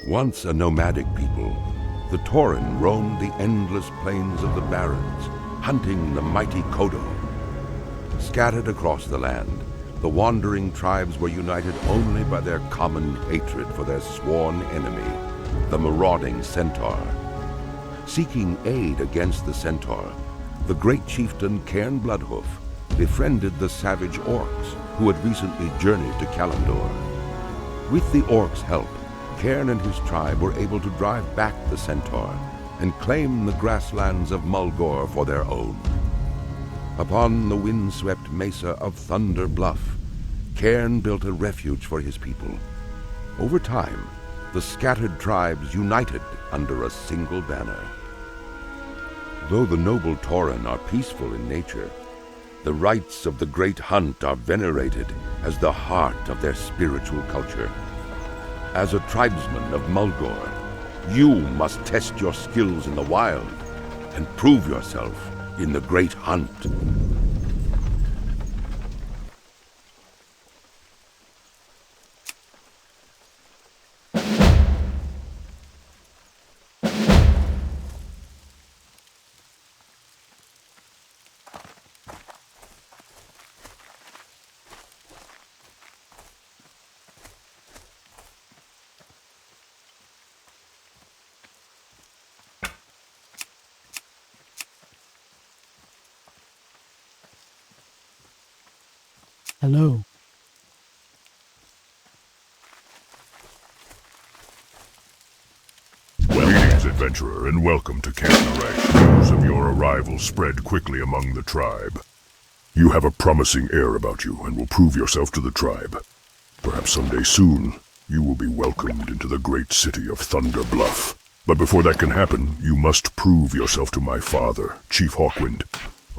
Once a nomadic people, the Tauren roamed the endless plains of the Barrens, hunting the mighty Kodo. Scattered across the land, the wandering tribes were united only by their common hatred for their sworn enemy, the marauding Centaur. Seeking aid against the Centaur, the great chieftain Cairn Bloodhoof befriended the savage orcs who had recently journeyed to Kalimdor. With the orcs' help, Cairn and his tribe were able to drive back the Centaur and claim the grasslands of Mulgore for their own. Upon the windswept mesa of Thunder Bluff, Cairn built a refuge for his people. Over time, the scattered tribes united under a single banner. Though the noble Tauren are peaceful in nature, the rites of the Great Hunt are venerated as the heart of their spiritual culture. As a tribesman of Mulgore, you must test your skills in the wild and prove yourself in the Great Hunt. Hello. Greetings, adventurer, and welcome to Camp Narek. News of your arrival spread quickly among the tribe. You have a promising air about you and will prove yourself to the tribe. Perhaps someday soon, you will be welcomed into the great city of Thunder Bluff. But before that can happen, you must prove yourself to my father, Chief Hawkwind.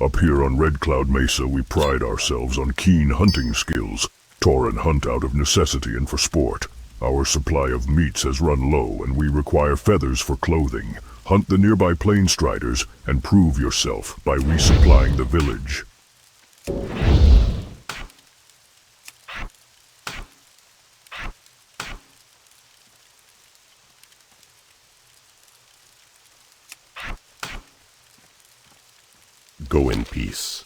Up here on Red Cloud Mesa, we pride ourselves on keen hunting skills. Tauren hunt out of necessity and for sport. Our supply of meats has run low, and we require feathers for clothing. Hunt the nearby plain striders, and prove yourself by resupplying the village. Go in peace.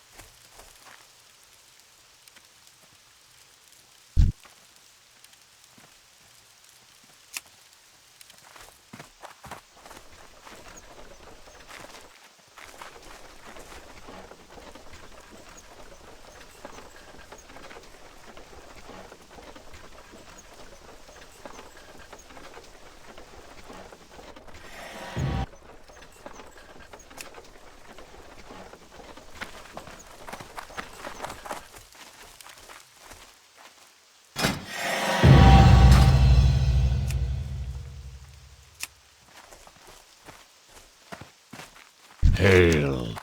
Hail.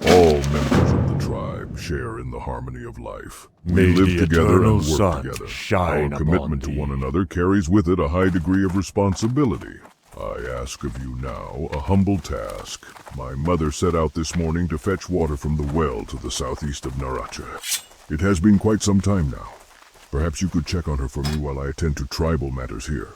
All members of the tribe share in the harmony of life. May We live the together eternal and work sun together. shine Our commitment upon to one thee. another carries with it a high degree of responsibility. I ask of you now a humble task. My mother set out this morning to fetch water from the well to the southeast of Naracha. It has been quite some time now. Perhaps you could check on her for me while I attend to tribal matters here.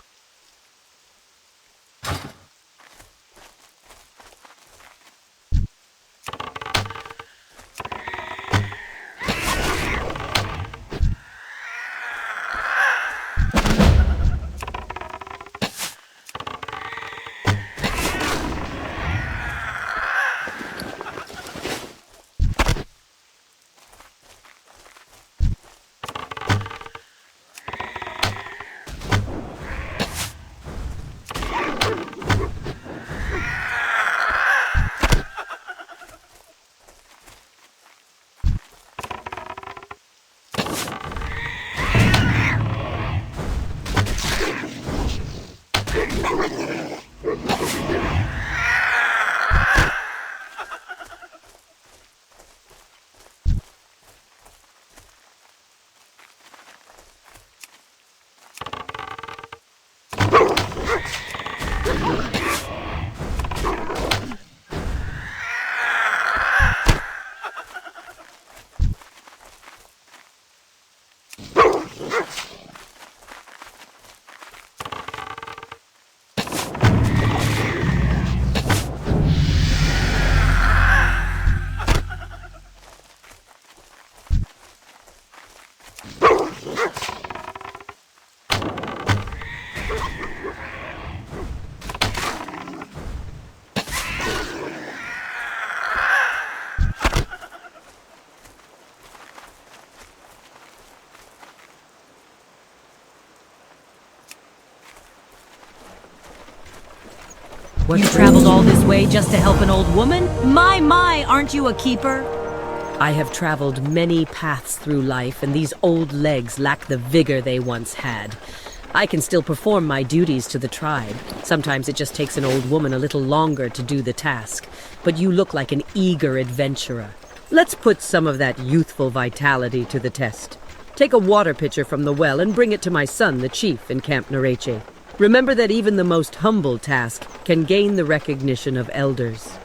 You traveled all this way just to help an old woman? My, aren't you a keeper? I have traveled many paths through life, and these old legs lack the vigor they once had. I can still perform my duties to the tribe. Sometimes it just takes an old woman a little longer to do the task. But you look like an eager adventurer. Let's put some of that youthful vitality to the test. Take a water pitcher from the well and bring it to my son, the chief, in Camp Narache. Remember that even the most humble task can gain the recognition of elders.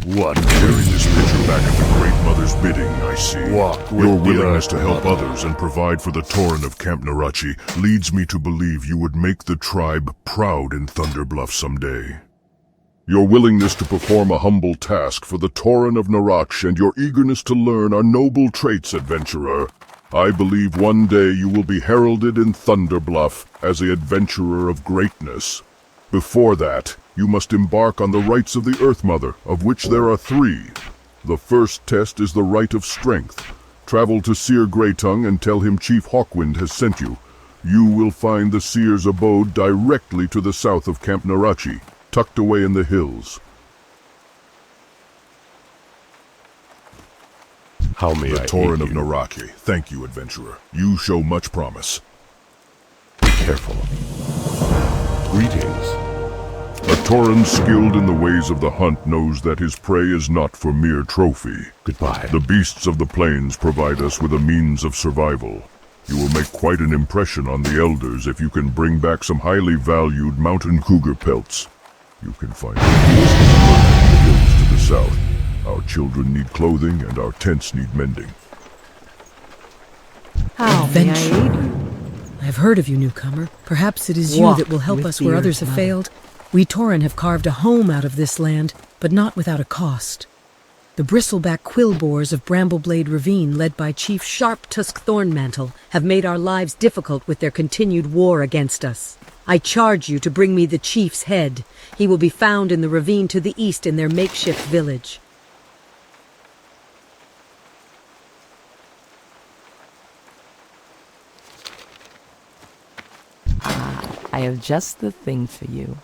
What? Carry this picture back at the Great Mother's bidding, I see. Walk with Your the willingness Earth to help Mother. others and provide for the Tauren of Camp Narache leads me to believe you would make the tribe proud in Thunder Bluff someday. Your willingness to perform a humble task for the Tauren of Narache and your eagerness to learn are noble traits, adventurer. I believe one day you will be heralded in Thunder Bluff as the adventurer of greatness. Before that, you must embark on the rites of the Earth Mother, of which there are 3. The first test is the Rite of Strength. Travel to Seer Greytongue and tell him Chief Hawkwind has sent you. You will find the Seer's abode directly to the south of Camp Narache, tucked away in the hills. How may The I Tauren aid of you? Narache. Thank you, adventurer. You show much promise. Careful. Greetings. A Tauren skilled in the ways of the hunt knows that his prey is not for mere trophy. Goodbye. The beasts of the plains provide us with a means of survival. You will make quite an impression on the elders if you can bring back some highly valued mountain cougar pelts. You can find the hills to the south. Our children need clothing and our tents need mending. How may I aid Adventure. you? I have heard of you, newcomer. Perhaps it is you Walk that will help with us the where Earth others have Mother. failed. We Tauren have carved a home out of this land, but not without a cost. The bristleback quillboars of Brambleblade Ravine, led by Chief Sharp-Tusk Thornmantle, have made our lives difficult with their continued war against us. I charge you to bring me the chief's head. He will be found in the ravine to the east in their makeshift village. I have just the thing for you.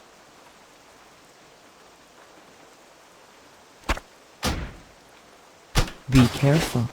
Be careful.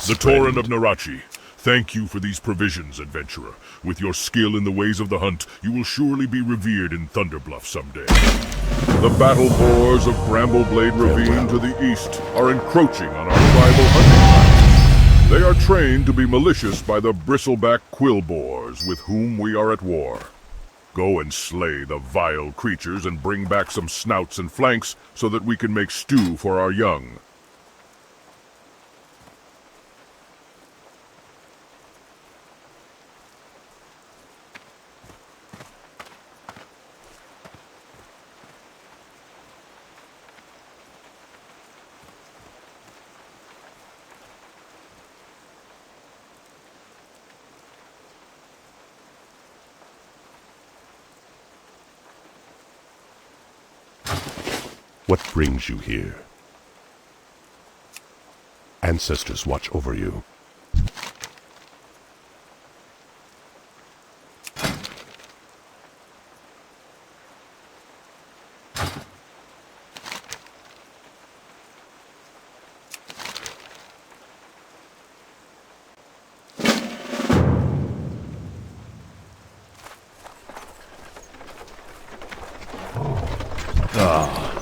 The Tauren of Narachi, thank you for these provisions, adventurer. With your skill in the ways of the hunt, you will surely be revered in Thunderbluff someday. The battle boars of Brambleblade Ravine to the east are encroaching on our tribal hunting grounds. They are trained to be malicious by the bristleback quill boars with whom we are at war. Go and slay the vile creatures and bring back some snouts and flanks so that we can make stew for our young. What brings you here? Ancestors watch over you.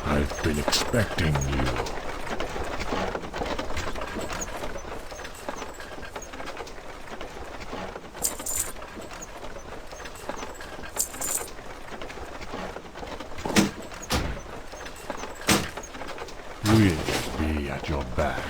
I've been expecting you. We'll be at your back.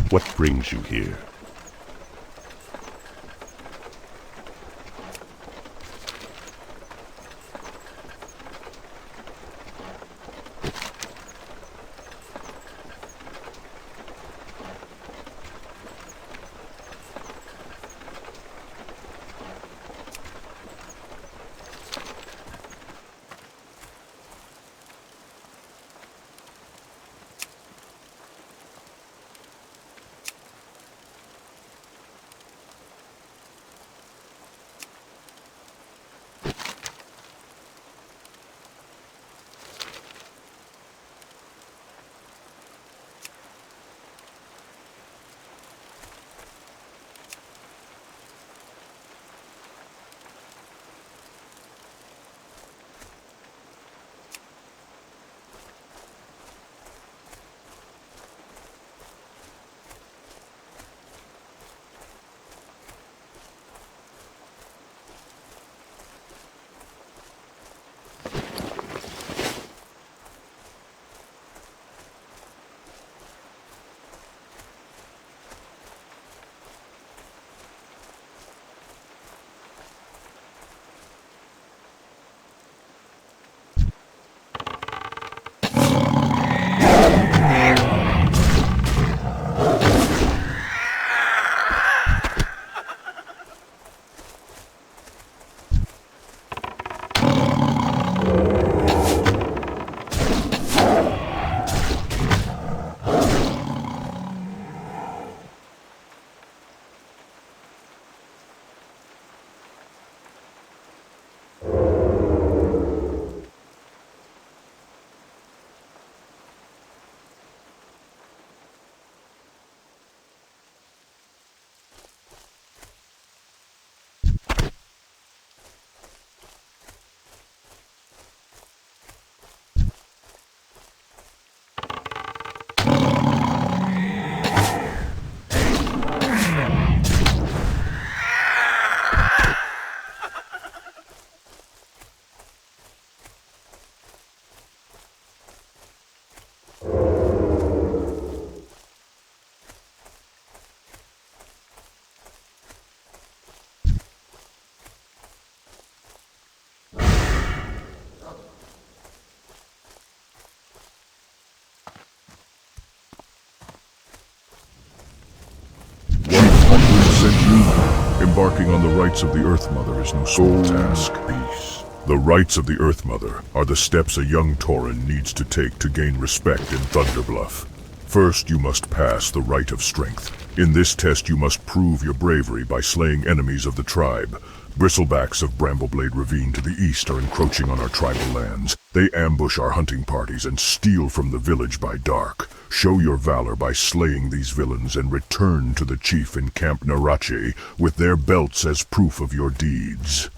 What brings you here? Embarking on the rites of the Earth Mother is no small task. Peace. The rites of the Earth Mother are the steps a young Tauren needs to take to gain respect in Thunderbluff. First, you must pass the Rite of Strength. In this test, you must prove your bravery by slaying enemies of the tribe. Bristlebacks of Brambleblade Ravine to the east are encroaching on our tribal lands. They ambush our hunting parties and steal from the village by dark. Show your valor by slaying these villains and return to the chief in Camp Narache with their belts as proof of your deeds.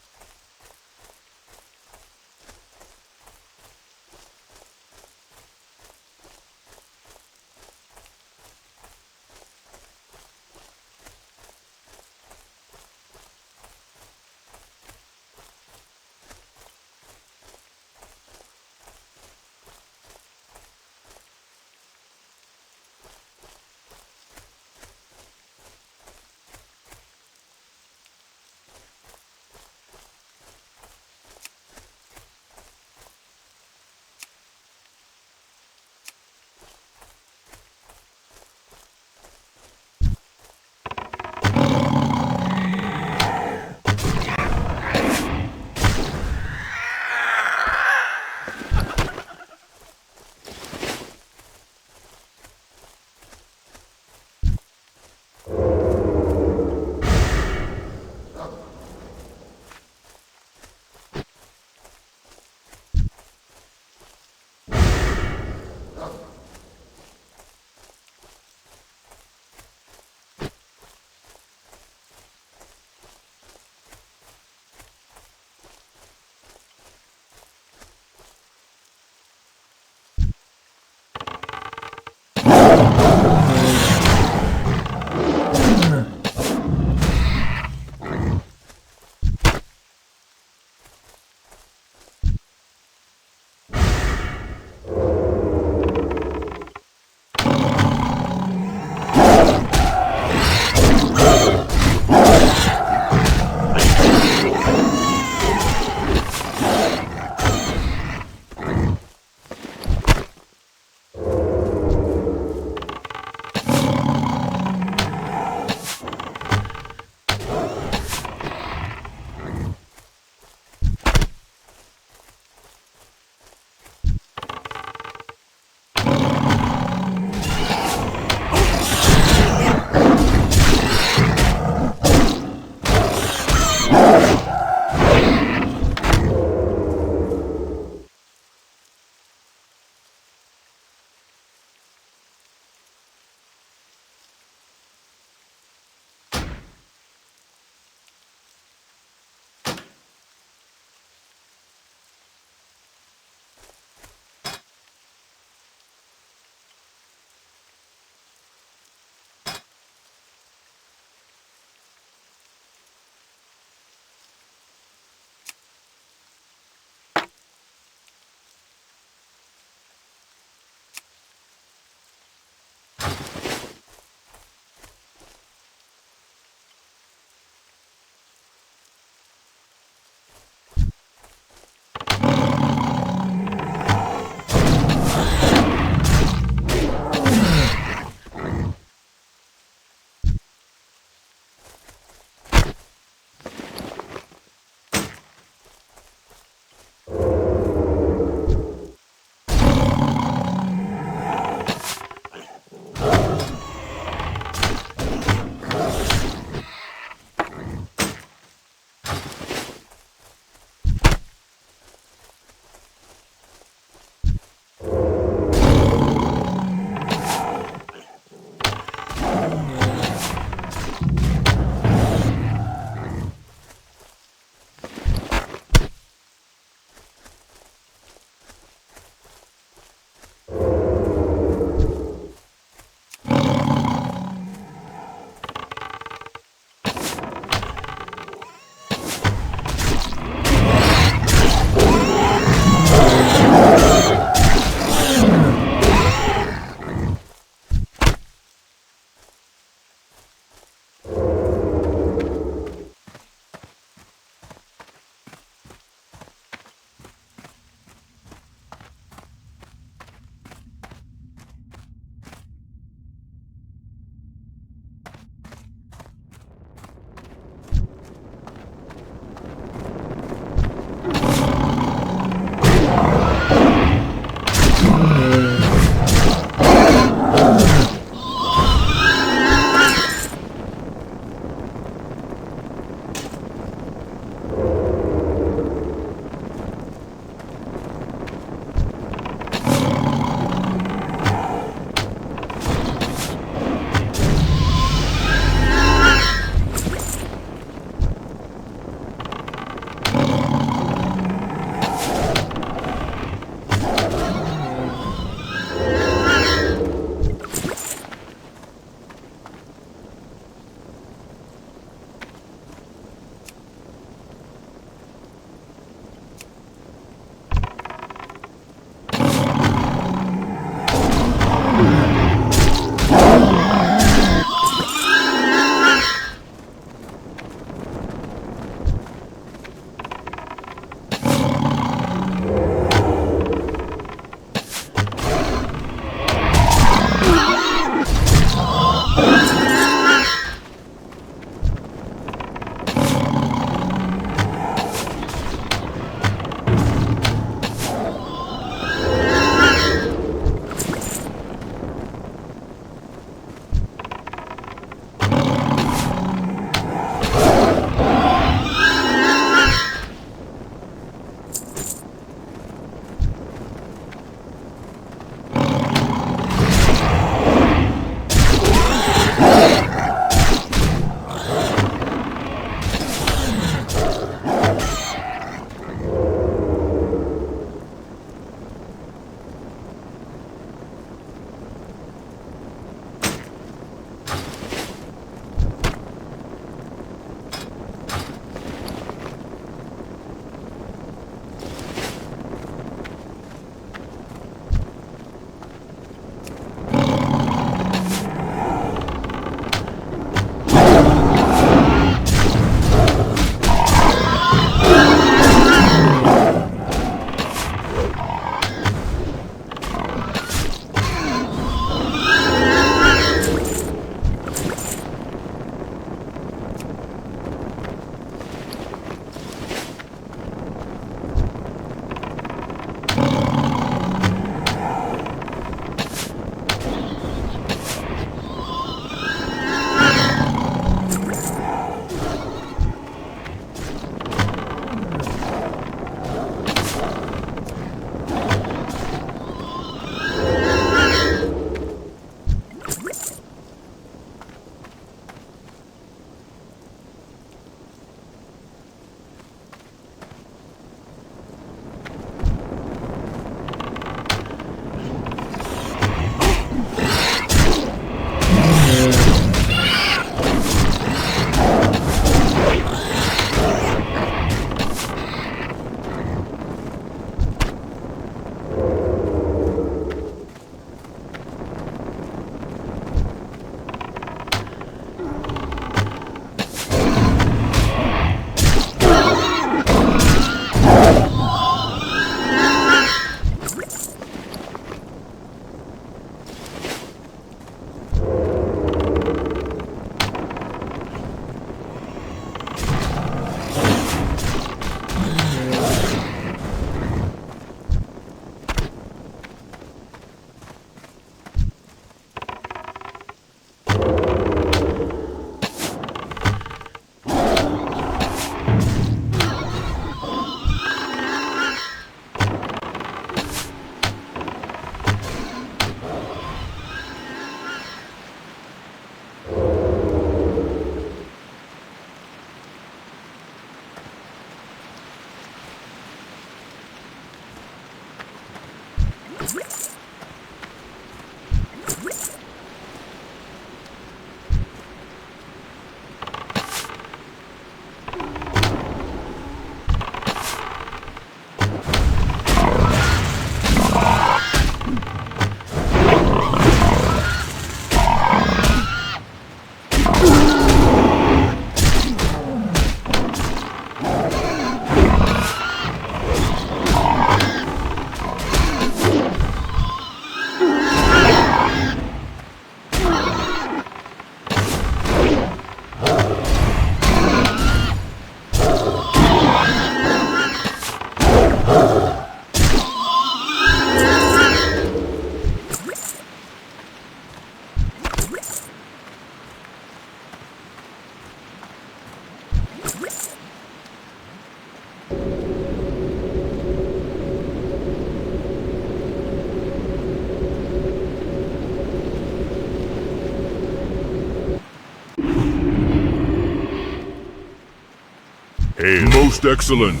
Most excellent.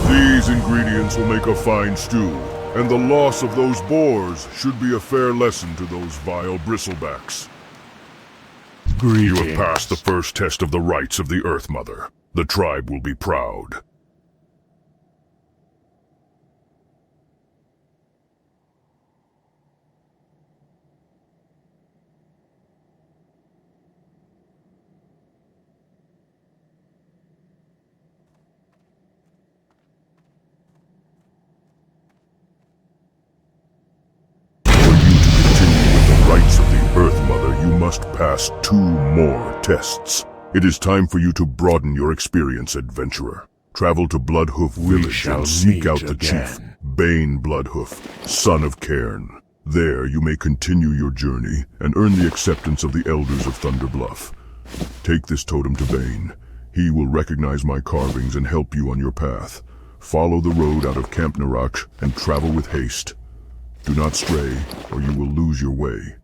These ingredients will make a fine stew, and the loss of those boars should be a fair lesson to those vile bristlebacks. Greetings. You have passed the first test of the rights of the Earth Mother. The tribe will be proud. Rights of the Earth Mother, you must pass 2 more tests. It is time for you to broaden your experience, adventurer. Travel to Bloodhoof Village shall and seek meet out the again. chief, Bane Bloodhoof, son of Cairn. There you may continue your journey and earn the acceptance of the Elders of Thunder Bluff. Take this totem to Bane. He will recognize my carvings and help you on your path. Follow the road out of Camp Narach and travel with haste. Do not stray, or you will lose your way.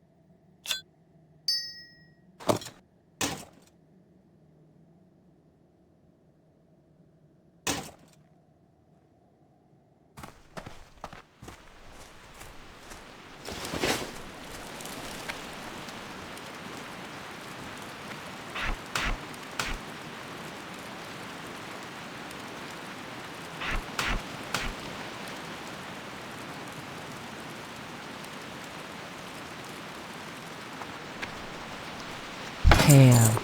Ham.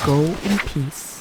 Go in peace.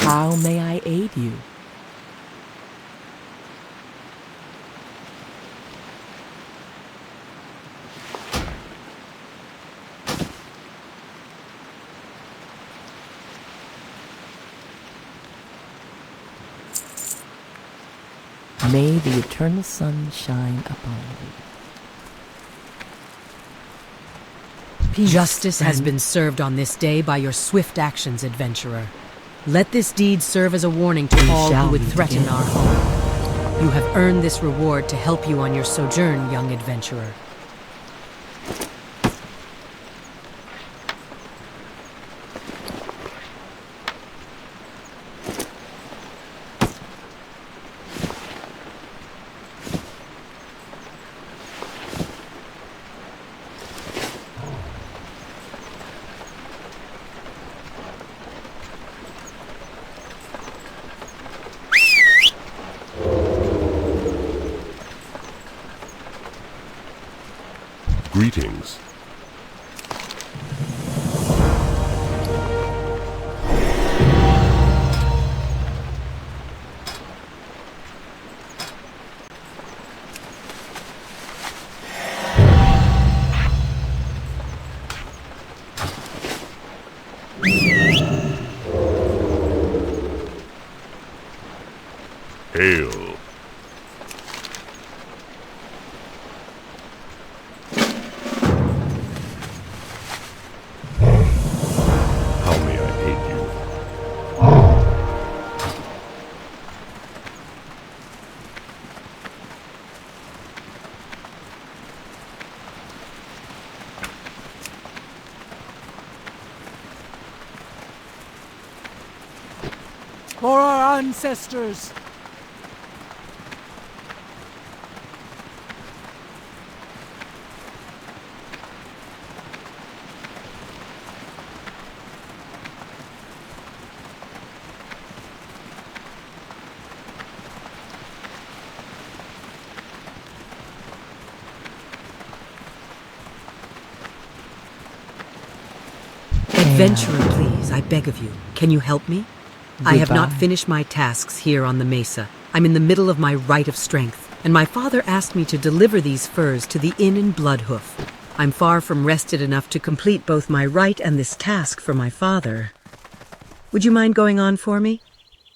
How may I aid you? May the eternal sun shine upon you. Justice has been served on this day by your swift actions, adventurer. Let this deed serve as a warning to all who would threaten our home. You have earned this reward to help you on your sojourn, young adventurer. Greetings. Hail. How may I aid you? For our ancestors! Adventurer, please, I beg of you. Can you help me? I have not Goodbye. finished my tasks here on the mesa. I'm in the middle of my rite of strength, and my father asked me to deliver these furs to the inn in Bloodhoof. I'm far from rested enough to complete both my rite and this task for my father. Would you mind going on for me?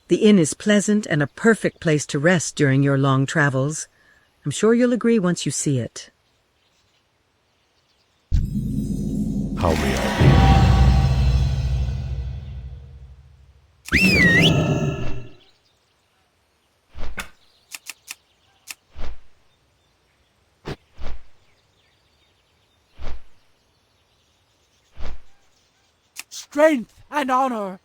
The inn is pleasant and a perfect place to rest during your long travels. I'm sure you'll agree once you see it. How may I aid you? Strength and honor!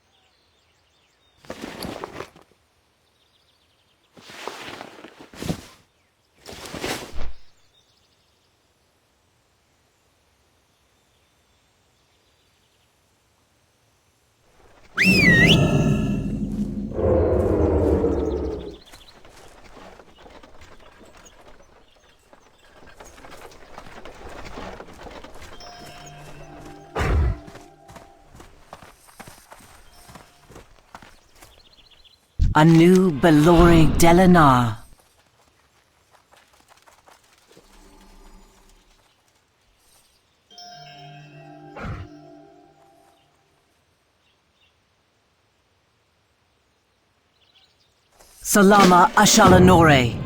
A new Belori Delinar. Salama Ashalanore.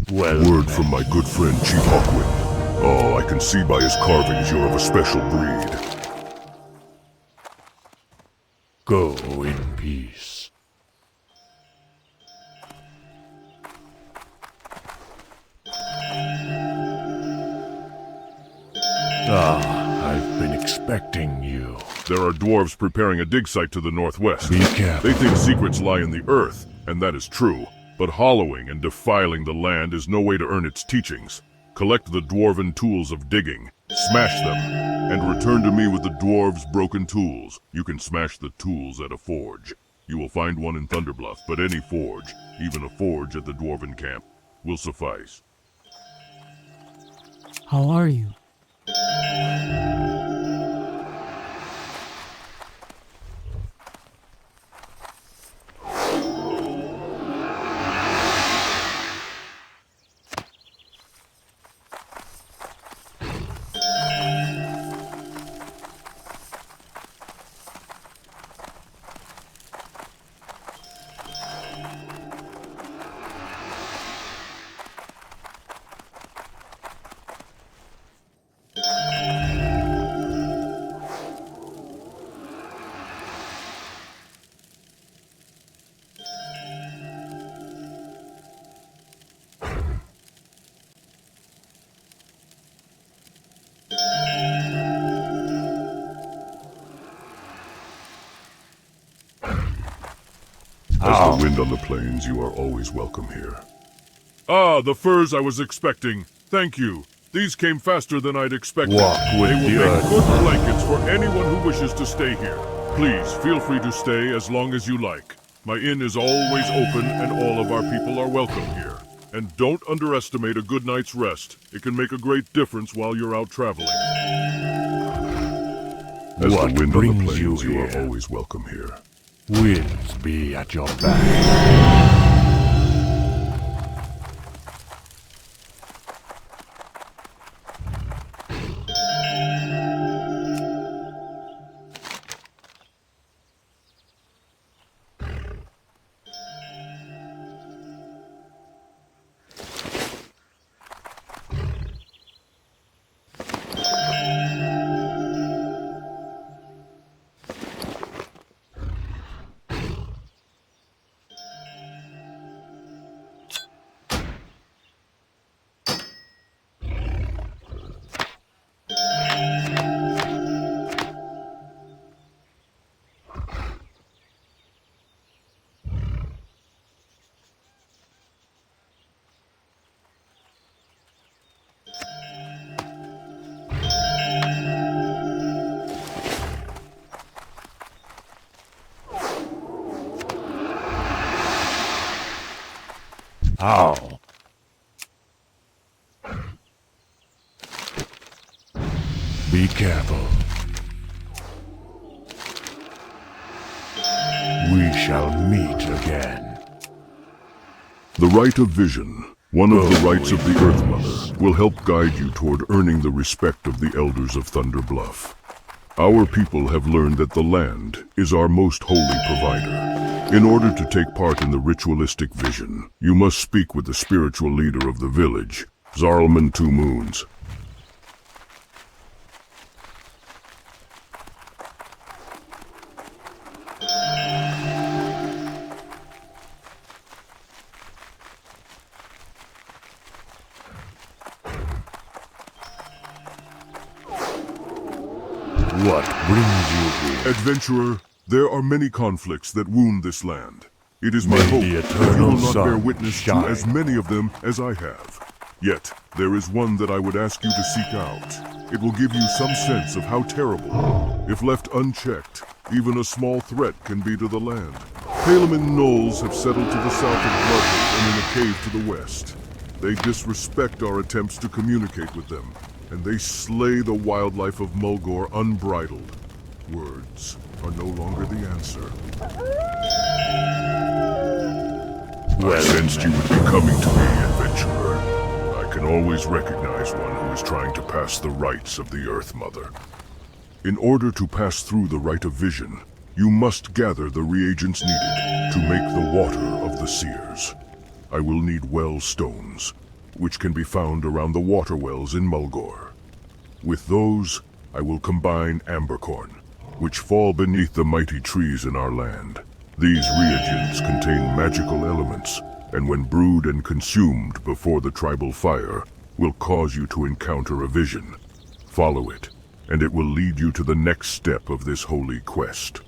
Well, word from my good friend Chief Hawkwind. Oh, I can see by his carvings you're of a special breed. Go in peace. I've been expecting expecting you. There are dwarves preparing a dig site to the northwest. Be careful. They think secrets lie in the earth, and that is true. But hollowing and defiling the land is no way to earn its teachings. Collect the dwarven tools of digging, smash them, and return to me with the dwarves' broken tools. You can smash the tools at a forge. You will find one in Thunderbluff, but any forge, even a forge at the dwarven camp, will suffice. How are you? As the wind on the plains, you are always welcome here. Ah, the furs I was expecting. Thank you. These came faster than I'd expected. Walk with they will the make earth. good blankets for anyone who wishes to stay here. Please, feel free to stay as long as you like. My inn is always open and all of our people are welcome here. And don't underestimate a good night's rest. It can make a great difference while you're out traveling. As What the wind on the brings plains, you you are here? always welcome here. Winds be at your back. How? Be careful. We shall meet again. The Right of Vision, one of the rights of the Earth Mother, will help guide you toward earning the respect of the Elders of Thunder Bluff. Our people have learned that the land is our most holy provider. In order to take part in the ritualistic vision, you must speak with the spiritual leader of the village, Zarlman Two Moons. What brings you here? Adventurer, there are many conflicts that wound this land. It is my May hope the that you eternal will not bear sun witness shine. to as many of them as I have. Yet, there is one that I would ask you to seek out. It will give you some sense of how terrible, if left unchecked, even a small threat can be to the land. Palaman gnolls have settled to the south of Bloodhook and in a cave to the west. They disrespect our attempts to communicate with them, and they slay the wildlife of Mulgore unbridled. Words are no longer the answer. I sensed you would be coming to me, adventurer. I can always recognize one who is trying to pass the rights of the Earth Mother. In order to pass through the Right of Vision, you must gather the reagents needed to make the water of the seers. I will need well stones, which can be found around the water wells in Mulgore. With those, I will combine ambercorn, which fall beneath the mighty trees in our land. These reagents contain magical elements, and when brewed and consumed before the tribal fire, will cause you to encounter a vision. Follow it, and it will lead you to the next step of this holy quest.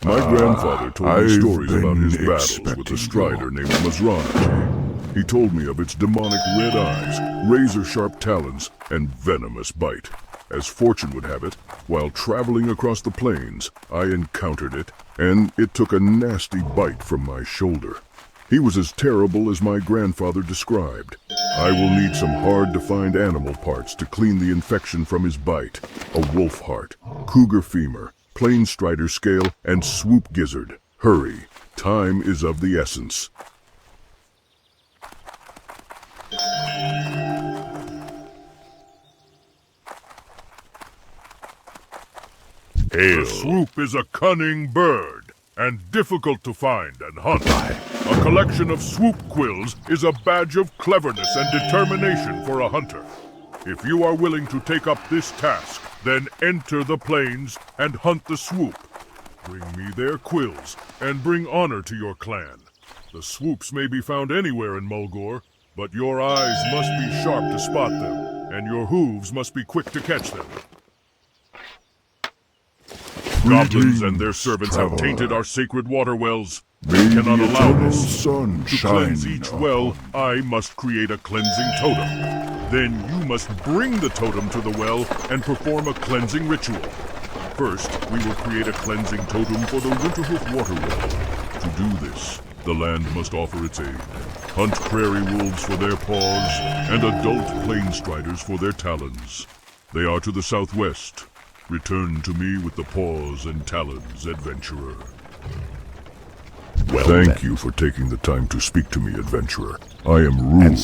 My grandfather told me stories about his battles with a strider named Mazranachi. He told me of its demonic red eyes, razor-sharp talons, and venomous bite. As fortune would have it, while traveling across the plains, I encountered it, and it took a nasty bite from my shoulder. He was as terrible as my grandfather described. I will need some hard-to-find animal parts to clean the infection from his bite. A wolf heart, cougar femur, plain strider scale, and swoop gizzard. Hurry, time is of the essence. The swoop is a cunning bird, and difficult to find and hunt. A collection of swoop quills is a badge of cleverness and determination for a hunter. If you are willing to take up this task, then enter the plains and hunt the swoop. Bring me their quills, and bring honor to your clan. The swoops may be found anywhere in Mulgore, but your eyes must be sharp to spot them, and your hooves must be quick to catch them. Goblins and their servants have tainted our sacred water wells. We cannot allow this. To cleanse each well, I must create a cleansing totem. Then you must bring the totem to the well and perform a cleansing ritual. First, we will create a cleansing totem for the Winterhoof water well. To do this, the land must offer its aid. Hunt prairie wolves for their paws, and adult plain striders for their talons. They are to the southwest. Return to me with the paws and talons, adventurer. Thank you for taking the time to speak to me, adventurer. I am Rue,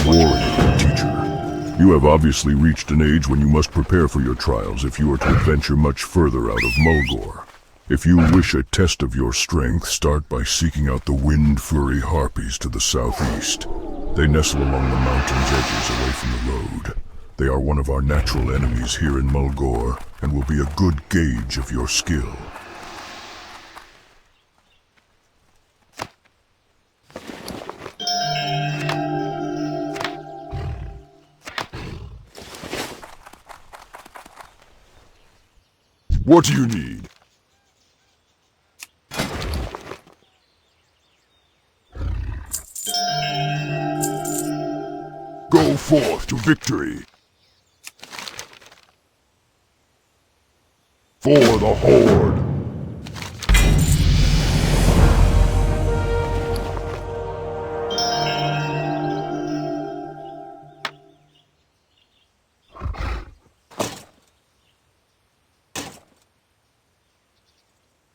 warrior and teacher. You have obviously reached an age when you must prepare for your trials if you are to adventure much further out of Mulgore. If you wish a test of your strength, start by seeking out the Wind Fury Harpies to the southeast. They nestle along the mountain's edges away from the road. They are one of our natural enemies here in Mulgore, and will be a good gauge of your skill. What do you need? Go forth to victory! For the Horde!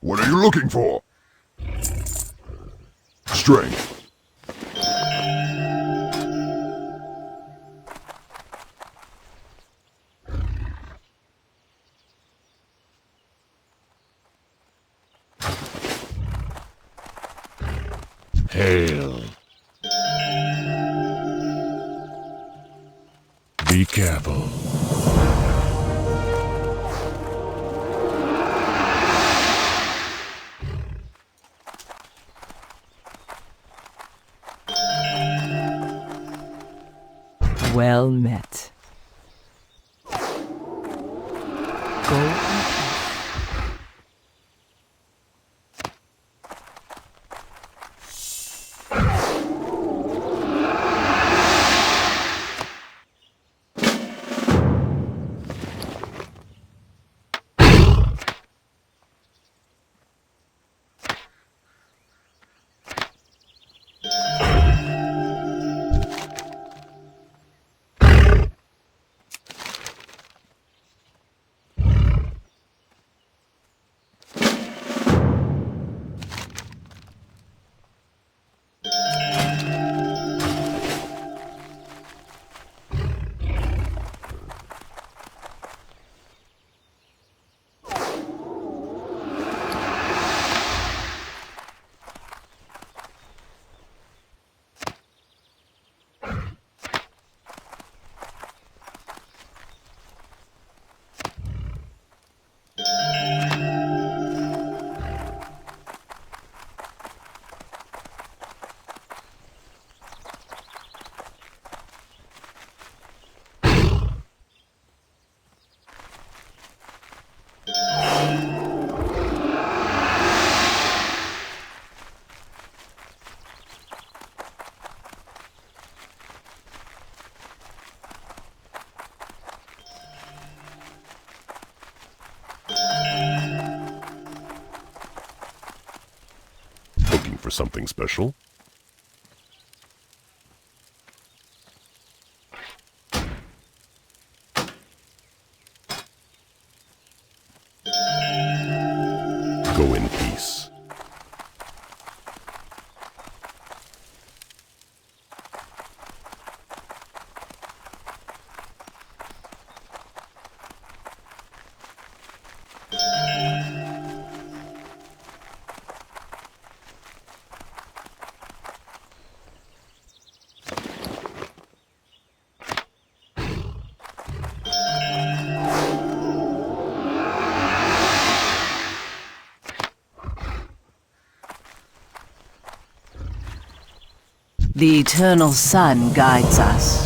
What are you looking for? Strength. Hail. Be careful. Well met. Go. something special? Go in peace. The eternal sun guides us.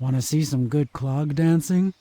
Want to see some good clog dancing?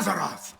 Azaroth!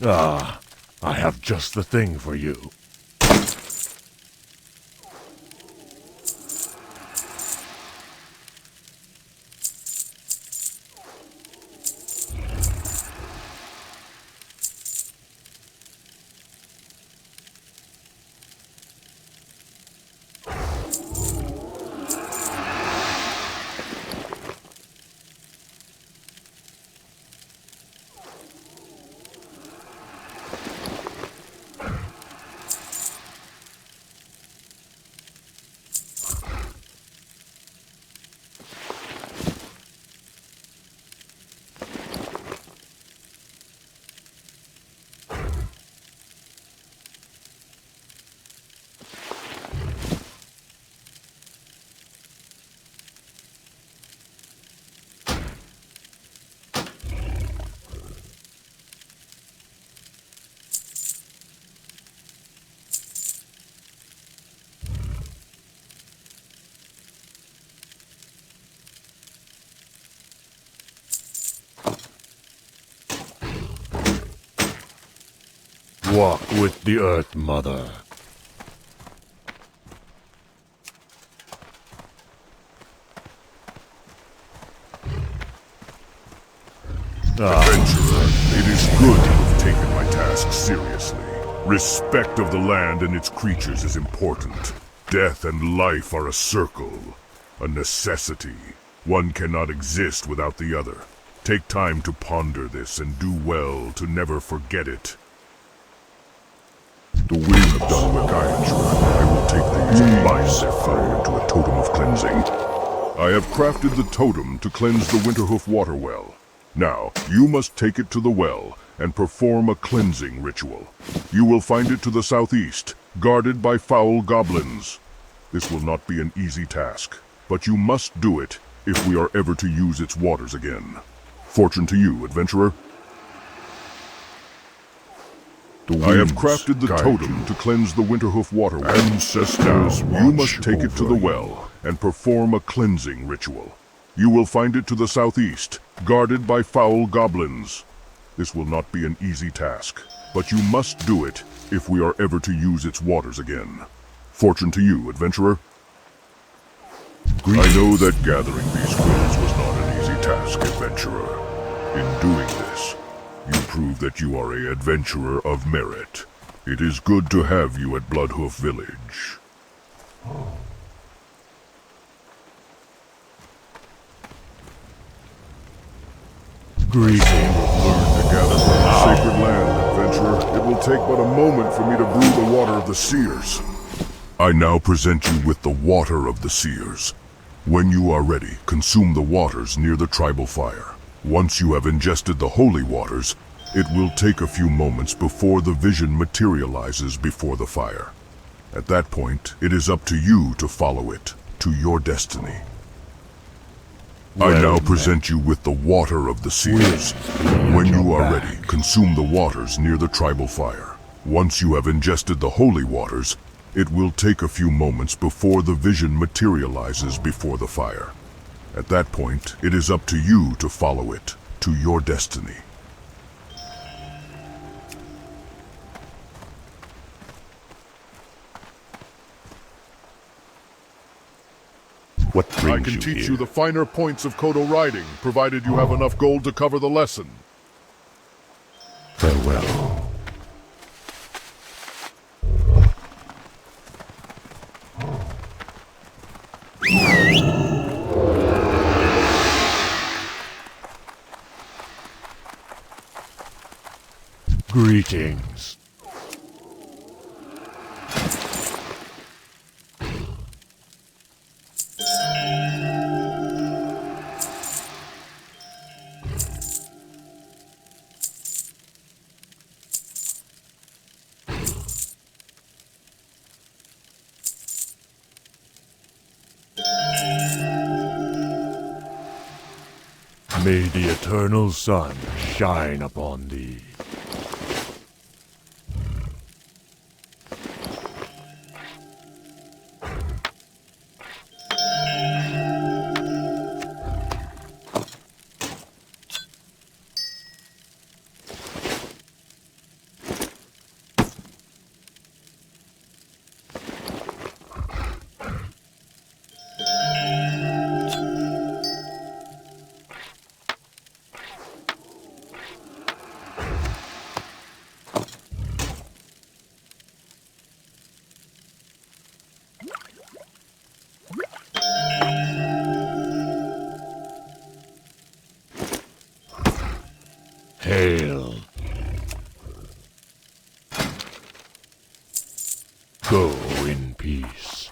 Ah, I have just the thing for you. Walk with the Earth Mother. Adventurer, it is good you have taken my task seriously. Respect of the land and its creatures is important. Death and life are a circle, a necessity. One cannot exist without the other. Take time to ponder this and do well to never forget it. The will have done work, I am sure. I will take these and bind their fire into a totem of cleansing. I have crafted the totem to cleanse the Winterhoof water well. Now, you must take it to the well and perform a cleansing ritual. You will find it to the southeast, guarded by foul goblins. This will not be an easy task, but you must do it if we are ever to use its waters again. Fortune to you, adventurer. I have crafted the totem to cleanse the Winterhoof water well. Ancestors, you must take it to the well and perform a cleansing ritual. You will find it to the southeast, guarded by foul goblins. This will not be an easy task, but you must do it if we are ever to use its waters again. Fortune to you, adventurer. I know that gathering these quills was not an easy task, adventurer. In doing this, you prove that you are an adventurer of merit. It is good to have you at Bloodhoof Village. Greetings. Learn to gather from the sacred land, adventurer. It will take but a moment for me to brew the water of the seers. I now present you with the water of the seers. When you are ready, consume the waters near the tribal fire. Once you have ingested the holy waters, it will take a few moments before the vision materializes before the fire. At that point, it is up to you to follow it to your destiny. I now present you with the water of the seers. When you are ready, consume the waters near the tribal fire. Once you have ingested the holy waters, it will take a few moments before the vision materializes before the fire. At that point, it is up to you to follow it to your destiny. What brings I can teach here? you the finer points of Kodo riding, provided you have enough gold to cover the lesson. Farewell. Greetings. May the eternal sun shine upon thee. Go in peace.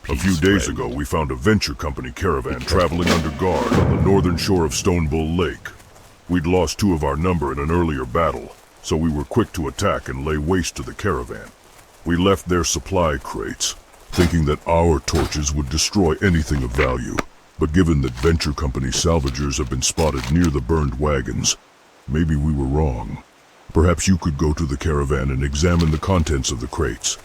A few days ago, we found a venture company caravan traveling under guard on the northern shore of Stone Bull Lake. We'd lost 2 of our number in an earlier battle, so we were quick to attack and lay waste to the caravan. We left their supply crates, thinking that our torches would destroy anything of value. But given that venture company salvagers have been spotted near the burned wagons, maybe we were wrong. Perhaps you could go to the caravan and examine the contents of the crates.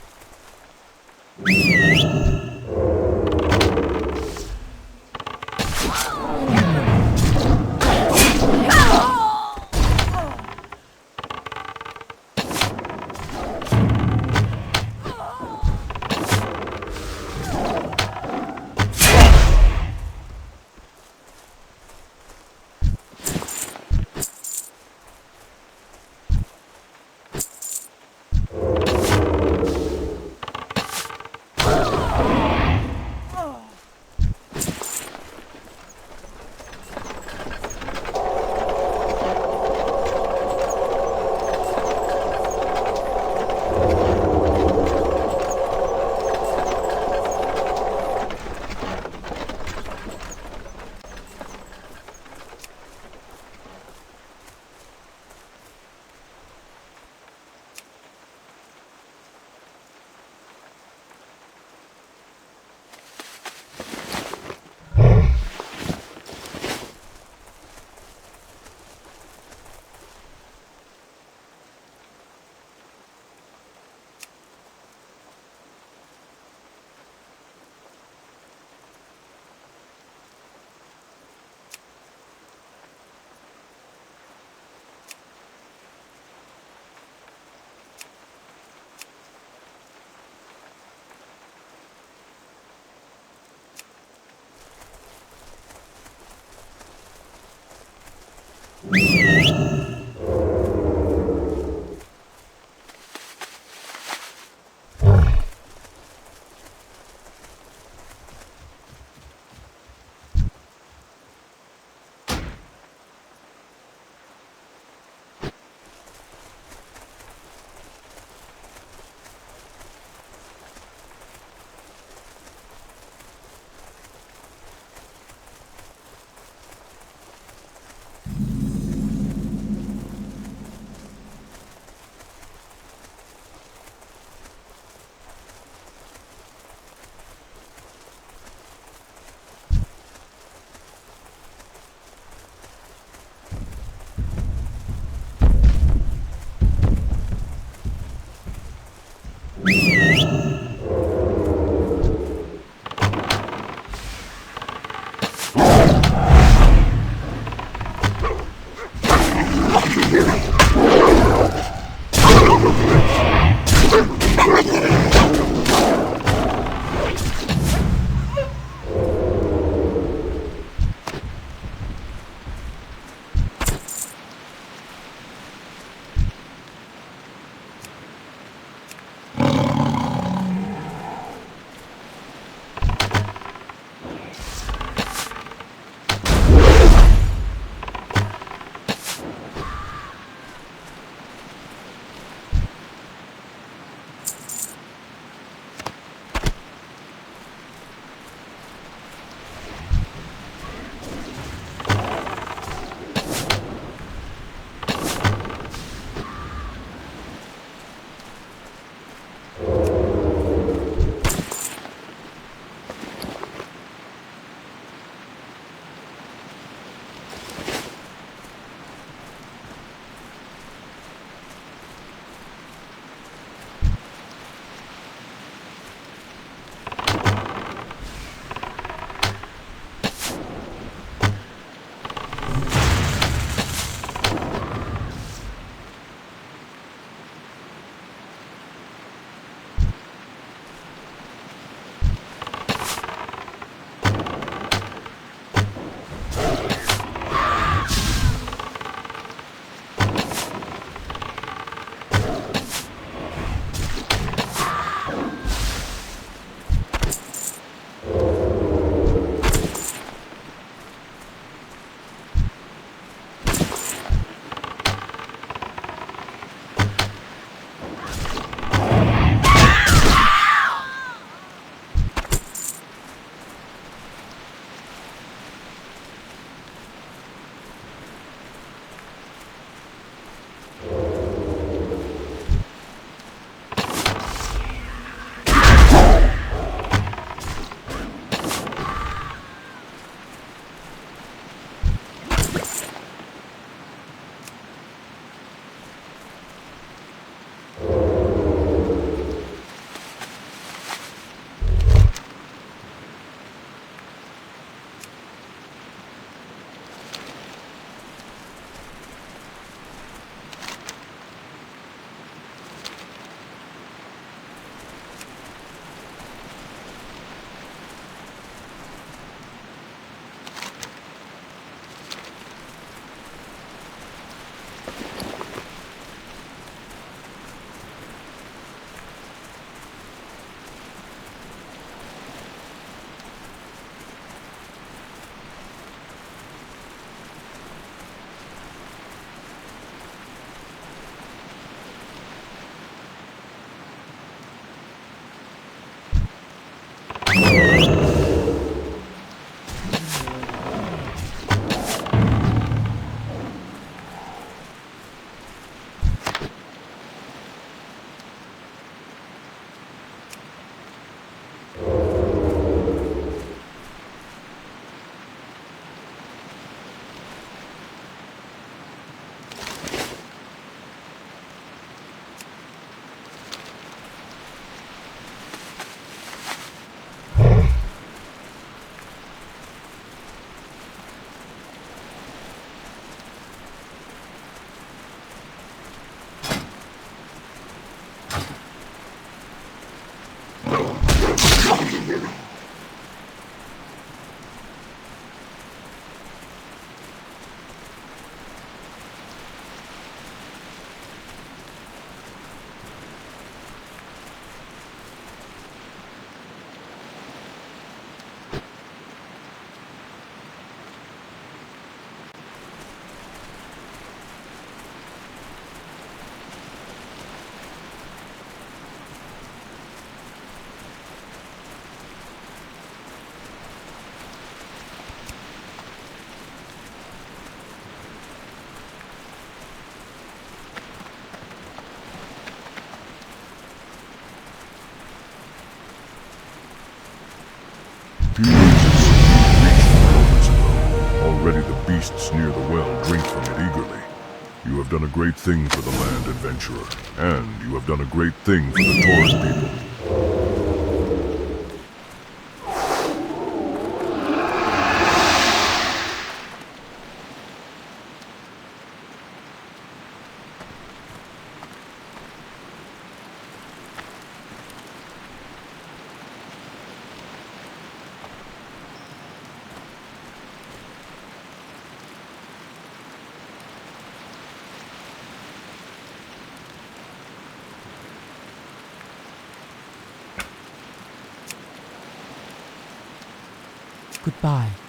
beasts near the well drink from it eagerly. You have done a great thing for the land, adventurer, and you have done a great thing for the Tauren people. Goodbye.